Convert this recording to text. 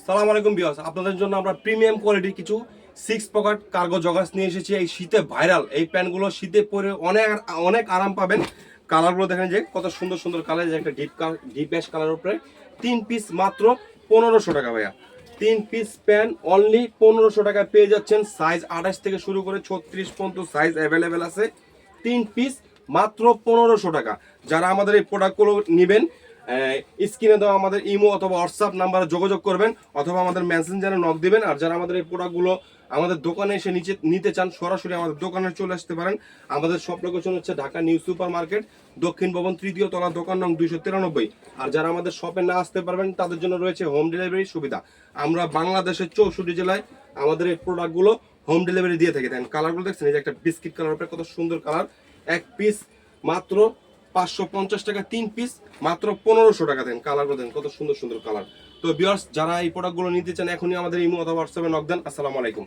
সালাম আলাইকুম ভিউয়ার্স, আপনাদের জন্য আমরা প্রিমিয়াম কোয়ালিটির কিছু 6 পকেট কার্গো জগার্স নিয়ে এসেছি। এই শীতে ভাইরাল এই প্যান্টগুলো শীতে পরে অনেক অনেক আরাম পাবেন। কালারগুলো দেখেন যে কত সুন্দর সুন্দর কালার, যে একটা ডিপ অ্যাশ কালারের উপরে 3 পিস মাত্র 1500 টাকা ভাইয়া। 3 পিস প্যান্ট অনলি 1500 টাকায় পেয়ে যাচ্ছেন। সাইজ 28 থেকে শুরু করে 36 পর্যন্ত সাইজ অ্যাভেলেবেল আছে। 3 পিস মাত্র 1500 টাকা। যারা আমাদের এই প্রোডাক্টগুলো নেবেন, স্ক্রিনে দেওয়া আমাদের ইমো অথবা হোয়াটসঅ্যাপ নাম্বারে যোগাযোগ করবেন অথবা আমাদের মেসেঞ্জারে নক দিবেন। আর যারা আমাদের এই প্রোডাক্টগুলো আমাদের দোকানে এসে নিতে চান, সরাসরি আমাদের দোকানে চলে আসতে পারেন। আমাদের সব লোকেশন হচ্ছে ঢাকা নিউ সুপার মার্কেট, দক্ষিণ ভবন, 3য় তলা, দোকান নং 293। আর যারা আমাদের শপে না আসতে পারবেন তাদের জন্য রয়েছে হোম ডেলিভারি সুবিধা। আমরা বাংলাদেশের 64 জেলায় আমাদের এই প্রোডাক্টগুলো হোম ডেলিভারি দিয়ে থাকি। দেখেন কালারগুলো দেখছেন, এই যে একটা বিস্কিট কালার, কত সুন্দর কালার। 1 পিস মাত্র 550 টাকা, 3 পিস মাত্র 1500 টাকা। দেন কালারগুলো দেন কত সুন্দর সুন্দর কালার। তো ভিউয়ার্স, যারা এই প্রোডাক্টগুলো নিতে চান এখনই আমাদের ইমো অথবা হোয়াটসঅ্যাপে নক দেন। আসসালামু আলাইকুম।